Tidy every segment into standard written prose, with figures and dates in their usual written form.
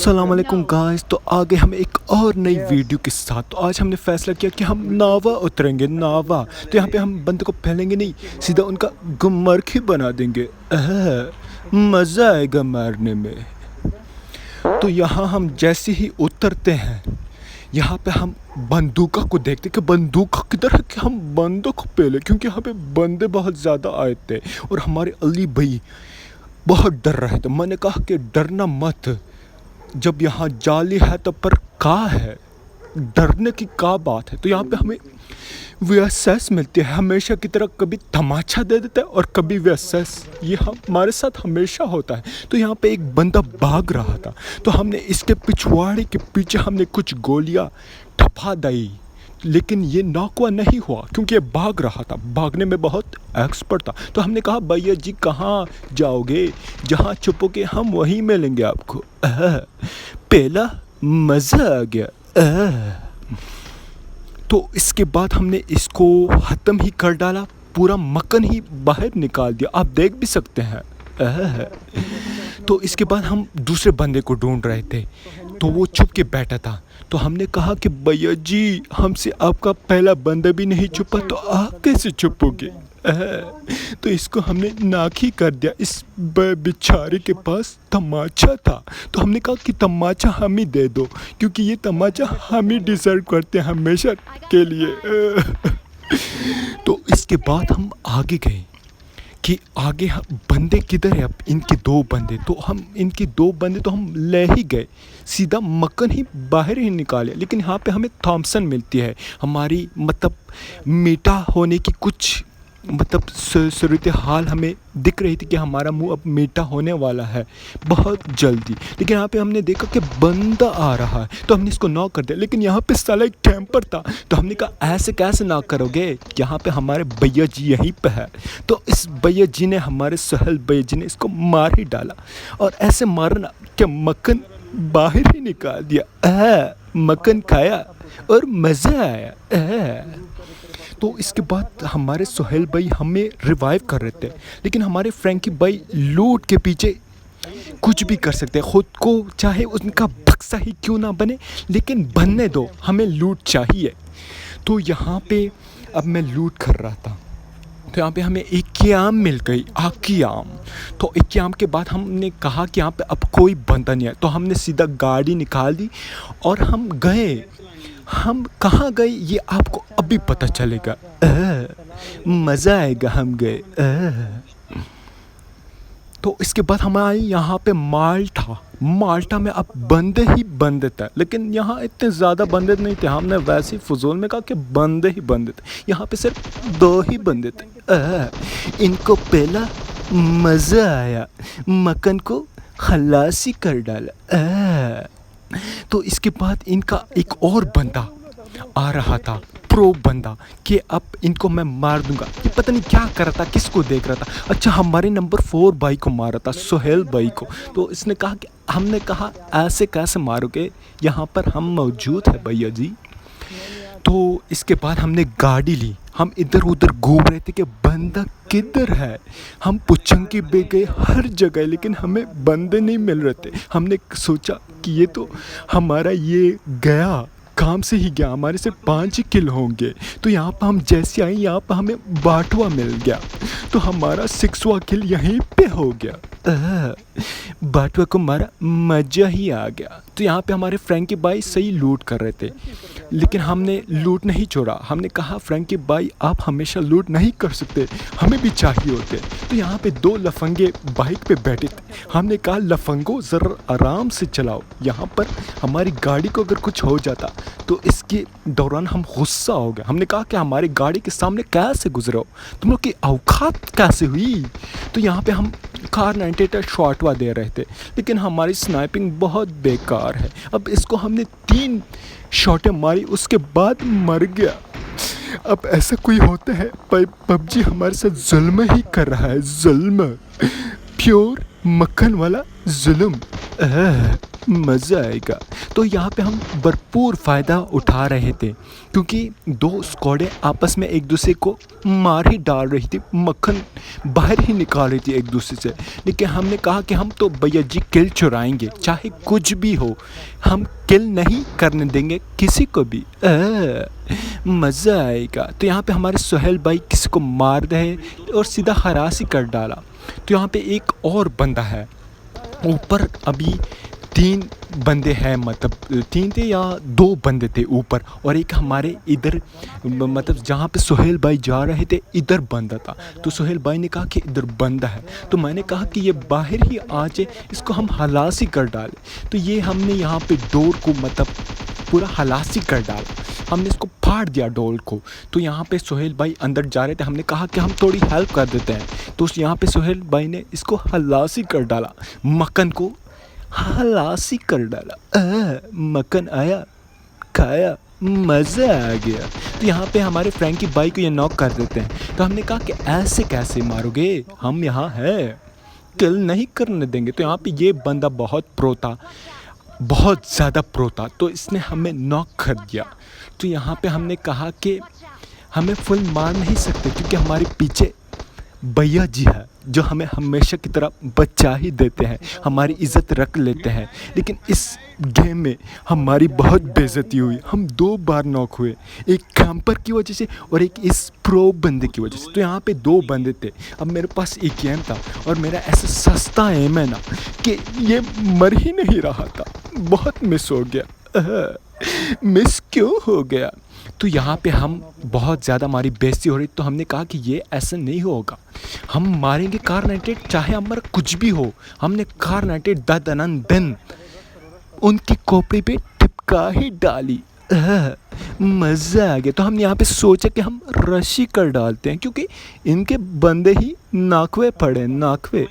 अस्सलाम वालेकुम गाइस। तो आगे हम एक और नई वीडियो के साथ। तो आज हमने फैसला किया कि हम नावा उतरेंगे, नावा। तो यहाँ पे हम बंदे को फैलेंगे नहीं, सीधा उनका गुमरखी बना देंगे। मज़ा आएगा मारने में। तो यहाँ हम जैसे ही उतरते हैं, यहाँ पे हम बंदूका को देखते कि बंदूका किधर है, कि हम बंदों को पहले, क्योंकि यहाँ पे बंदे बहुत ज़्यादा आए थे और हमारे अली भाई बहुत डर रहे थे। मैंने कहा कि डरना मत, जब यहाँ जाली है तो पर का है, डरने की का बात है। तो यहाँ पे हमें वीएसएस मिलती है हमेशा की तरह, कभी तमाचा दे देता है और कभी वीएसएस। ये हमारे साथ हमेशा होता है। तो यहाँ पे एक बंदा भाग रहा था, तो हमने इसके पिछवाड़े के पीछे हमने कुछ गोलियाँ ठपा दी, लेकिन ये नौकवा नहीं हुआ क्योंकि ये भाग रहा था, भागने में बहुत एक्सपर्ट था। तो हमने कहा भैया जी कहाँ जाओगे, जहाँ छुपोगे हम वहीं मिलेंगे आपको। पहला मज़ा आ गया। तो इसके बाद हमने इसको ख़त्म ही कर डाला, पूरा मक्खन ही बाहर निकाल दिया, आप देख भी सकते हैं। तो इसके बाद हम दूसरे बंदे को ढूंढ रहे थे, तो वो छुप के बैठा था। तो हमने कहा कि भैया जी हमसे आपका पहला बंदा भी नहीं छुपा, तो आप कैसे छुपोगे। तो इसको हमने नाक ही कर दिया। इस बेचारे के पास तमाचा था, तो हमने कहा कि तमाचा हम ही दे दो, क्योंकि ये तमाचा हम ही डिजर्व करते हैं हमेशा के लिए। तो इसके बाद हम आगे गए कि आगे बंदे किधर है। अब इनके दो बंदे, तो हम इनके दो बंदे तो हम ले ही गए, सीधा मक्खन ही बाहर ही निकाले। लेकिन यहाँ पे हमें थॉमसन मिलती है, हमारी मतलब मीठा होने की कुछ मतलब सूरत हाल हमें दिख रही थी कि हमारा मुंह अब मीठा होने वाला है बहुत जल्दी। लेकिन यहाँ पे हमने देखा कि बंदा आ रहा है, तो हमने इसको नॉक कर दिया। लेकिन यहाँ पे साला एक कैंपर था, तो हमने कहा ऐसे कैसे नॉक करोगे, यहाँ पे हमारे भैया जी यहीं पे है। तो इस भैया जी ने, हमारे सहल भैया जी ने इसको मार ही डाला, और ऐसे मारना कि मक्खन बाहर ही निकाल दिया। मक्खन खाया और मज़ा आया। तो इसके बाद हमारे सुहेल भाई हमें रिवाइव कर रहे थे, लेकिन हमारे फ्रैंकी भाई लूट के पीछे कुछ भी कर सकते हैं, ख़ुद को चाहे उनका बक्सा ही क्यों ना बने, लेकिन बनने दो, हमें लूट चाहिए। तो यहाँ पे अब मैं लूट कर रहा था, तो यहाँ पे हमें एक क़याम मिल गई, क़याम। तो एक क़याम के बाद हमने कहा कि यहाँ पे अब कोई बंदा नहीं है, तो हमने सीधा गाड़ी निकाल दी और हम गए। हम कहाँ गए ये आपको अभी पता चलेगा। मज़ा आएगा। हम गए। तो इसके बाद हमारे यहाँ पे माल्टा में अब बंदे ही बंदे थे, लेकिन यहाँ इतने ज़्यादा बंदे नहीं थे। हमने वैसे ही फजूल में कहा कि बंदे ही बंदे थे, यहाँ पे सिर्फ 2 ही बंदे थे। इनको पहला मज़ा आया, मक्खन को खलासी कर डाला। तो इसके बाद इनका एक और बंदा आ रहा था, प्रो बंदा, कि अब इनको मैं मार दूंगा। ये पता नहीं क्या कर रहा था, किसको देख रहा था। अच्छा, हमारे नंबर 4 भाई को मारा था, सुहेल भाई को। तो इसने कहा कि, हमने कहा ऐसे कैसे मारोगे, यहाँ पर हम मौजूद है भैया जी। तो इसके बाद हमने गाड़ी ली, हम इधर उधर घूम रहे थे कि बंदा किधर है। हम पुचंकी भी गए हर जगह, लेकिन हमें बंदे नहीं मिल रहे थे। हमने सोचा कि ये तो हमारा ये गया, काम से ही गया, हमारे से 5 ही किल होंगे। तो यहाँ पर हम जैसे आए, यहाँ पर हमें बाटवा मिल गया, तो हमारा 6वां किल यहीं पे हो गया। बाटवा को मारा, मज़ा ही आ गया। तो यहाँ पे हमारे फ्रैंकी भाई सही लूट कर रहे थे, लेकिन हमने लूट नहीं छोड़ा। हमने कहा फ्रैंकी भाई आप हमेशा लूट नहीं कर सकते, हमें भी चाहिए होते। तो यहाँ पे 2 लफंगे बाइक पे बैठे थे। हमने कहा लफंगो ज़रा आराम से चलाओ, यहाँ पर हमारी गाड़ी को अगर कुछ हो जाता तो इसके दौरान हम गुस्सा हो गए। हमने कहा कि हमारी गाड़ी के सामने कैसे गुजरे हो, तुम लोग की औकात कैसे हुई। तो यहाँ पे हम कार 98 शॉटवा दे रहे थे, लेकिन हमारी स्नाइपिंग बहुत बेकार है। अब इसको हमने 3 शॉटें मारी, उसके बाद मर गया। अब ऐसा कोई होता है, पबजी हमारे साथ जुल्म ही कर रहा है, जुल्म, प्योर मक्खन वाला जुल्म। मज़ा आएगा। तो यहाँ पे हम भरपूर फ़ायदा उठा रहे थे क्योंकि दो स्क्वाडें आपस में एक दूसरे को मार ही डाल रही थी, मक्खन बाहर ही निकाल रही थी एक दूसरे से। लेकिन हमने कहा कि हम तो भैया जी किल चुराएंगे, चाहे कुछ भी हो, हम किल नहीं करने देंगे किसी को भी। मज़ा आएगा। तो यहाँ पे हमारे सुहेल भाई किसी को मार रहे और सीधा हरासी कर डाला। तो यहाँ पे एक और बंदा है ऊपर, अभी 3 बंदे हैं, मतलब 3 थे या 2 बंदे थे ऊपर, और एक हमारे इधर मतलब जहाँ पे सुहेल भाई जा रहे थे इधर बंदा था। तो सुहेल भाई ने कहा कि इधर बंदा है, तो मैंने कहा कि ये बाहर ही आ जाए, इसको हम हलासी कर डालें। तो ये हमने यहाँ पे डोर को मतलब पूरा हलासी कर डाला, हमने इसको फाड़ दिया डोर को। तो यहाँ पे सुहेल भाई अंदर जा रहे थे, हमने कहा कि हम थोड़ी हेल्प कर देते हैं। तो यहाँ पे सुहेल भाई ने इसको हलासी कर डाला, मक्खन को हलासी कर डाला। मक्खन आया, खाया, मज़ा आ गया। तो यहाँ पे हमारे फ्रैंकी भाई को ये नॉक कर देते हैं। तो हमने कहा कि ऐसे कैसे मारोगे, हम यहाँ है, किल नहीं करने देंगे। तो यहाँ पे ये बंदा बहुत प्रो था, बहुत ज़्यादा प्रो था, तो इसने हमें नॉक कर दिया। तो यहाँ पे हमने कहा कि हमें फुल मार नहीं सकते क्योंकि हमारे पीछे भैया जी है जो हमें हमेशा की तरह बचा ही देते हैं, हमारी इज़्ज़त रख लेते हैं। लेकिन इस गेम में हमारी बहुत बेइज्जती हुई, हम 2 बार नॉक हुए, एक कैंपर की वजह से और एक इस प्रो बंदे की वजह से। तो यहाँ पे 2 बंदे थे, अब मेरे पास एक एम था और मेरा ऐसा सस्ता एम है ना कि ये मर ही नहीं रहा था, बहुत मिस हो गया। मिस क्यों हो गया? तो यहाँ पे हम बहुत ज़्यादा हमारी बेइज्जती हो रही, तो हमने कहा कि ये ऐसा नहीं होगा, हम मारेंगे कार 98, चाहे हमारा कुछ भी हो। हमने कार 98 दन उनकी खोपड़ी पे टिपका ही डाली। मज़ा आ गया। तो हम यहाँ पे सोचा कि हम रशी कर डालते हैं क्योंकि इनके बंदे ही नाकवे पड़े, नाकवे।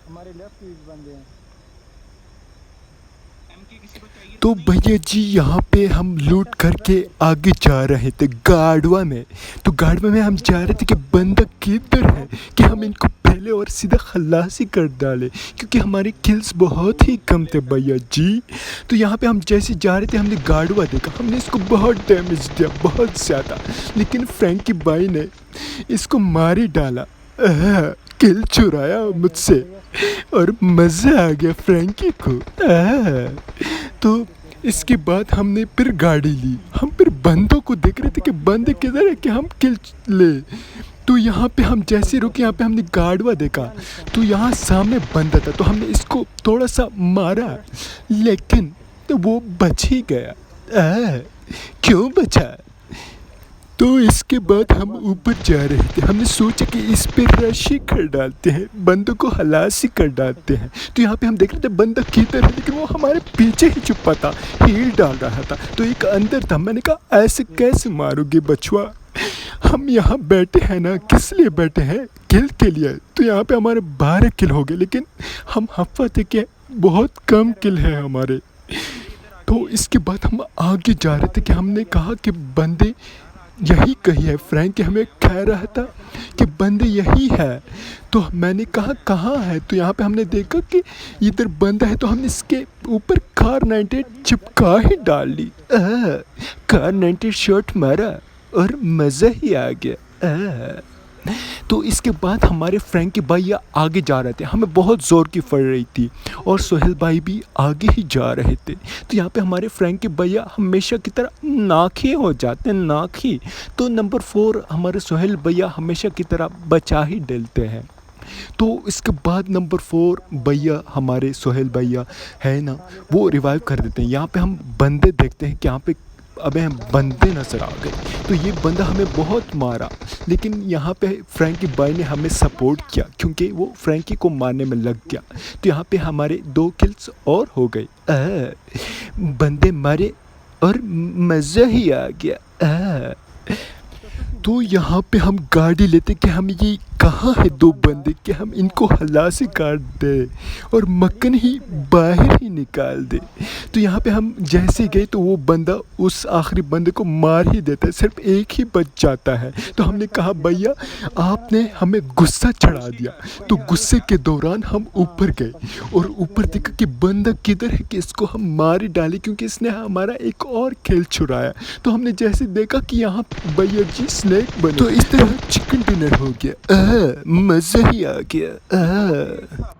हमारे लेफ्ट भी बंदे हैं। तो भैया जी यहाँ पे हम लूट करके आगे जा रहे थे गाड़वा में। तो गाड़वा में हम जा रहे थे कि बंदा किधर है कि हम इनको पहले और सीधा खलासी कर डाले क्योंकि हमारे किल्स बहुत ही कम थे भैया जी। तो यहाँ पे हम जैसे जा रहे थे हमने गाड़वा देखा, हमने इसको बहुत डैमेज दिया, बहुत ज़्यादा। लेकिन फ्रैंकी भाई ने इसको मार ही डाला, किल चुराया मुझसे और मज़ा आ गया फ्रैंकी को। तो इसके बाद हमने फिर गाड़ी ली, हम फिर बंदों को देख रहे थे कि बंदे किधर है कि हम किल ले। तो यहाँ पे हम जैसे रुके, यहाँ पे हमने गाड़वा देखा, तो यहाँ सामने बंदा था, तो हमने इसको थोड़ा सा मारा लेकिन तो वो बच ही गया। क्यों बचा? तो इसके बाद हम ऊपर जा रहे थे, हमने सोचा कि इस पे रशी कर डालते हैं, बंदों को हलासी कर डालते हैं। तो यहाँ पे हम देख रहे थे बंदा किधर है, लेकिन वो हमारे पीछे ही छुपा था, हील डाल रहा था। तो एक अंदर था, मैंने कहा ऐसे कैसे मारोगे बचवा, हम यहाँ बैठे हैं ना, किस लिए बैठे हैं? किल के लिए। तो यहाँ पे हमारे 12 किल हो गए, लेकिन हम हफ्ता थे कि बहुत कम किल है हमारे। तो इसके बाद हम आगे जा रहे थे कि हमने कहा कि बंदे यही कही है, फ्रैंक हमें कह रहा था कि बंदे यही है। तो मैंने कहा कहाँ है? तो यहाँ पे हमने देखा कि इधर बंदा है, तो हमने इसके ऊपर कार 98 चिपका ही डाल ली। कार 98 शॉट मारा और मज़ा ही आ गया। तो इसके बाद हमारे फ्रैंकी भैया आगे जा रहे थे, हमें बहुत ज़ोर की पड़ रही थी और सोहेल भाई भी आगे ही जा रहे थे। तो यहाँ पे हमारे फ्रैंकी भैया हमेशा की तरह नाखी हो जाते हैं, नाखी। तो नंबर 4 हमारे सोहेल भैया हमेशा की तरह बचा ही डलते हैं। तो इसके बाद नंबर 4 भैया हमारे सोहेल भैया है ना, वो रिवाइव कर देते हैं। यहाँ पे हम बंदे देखते हैं कि यहाँ पे अबे हम बंदे नजर आ गए। तो ये बंदा हमें बहुत मारा, लेकिन यहाँ पे फ्रैंकी भाई ने हमें सपोर्ट किया क्योंकि वो फ्रैंकी को मारने में लग गया। तो यहाँ पे हमारे 2 किल्स और हो गए। बंदे मारे और मज़ा ही आ गया। तो यहाँ पे हम गाड़ी लेते कि हम ये कहाँ है दो बंदे कि हम इनको हला से काट दे और मक्खन ही बाहर ही निकाल दे। तो यहाँ पे हम जैसे गए तो वो बंदा उस आखिरी बंदे को मार ही देता है, सिर्फ एक ही बच जाता है। तो हमने कहा भैया आपने हमें गुस्सा चढ़ा दिया। तो गुस्से के दौरान हम ऊपर गए और ऊपर देखा कि बंदा किधर है कि इसको हम मार ही डालें, क्योंकि इसने हमारा एक और खेल चुराया। तो हमने जैसे देखा कि यहाँ भैया जी स्नैक बने, तो इस तरह चिकन डिनर हो गया। मज़ा ही आ गया।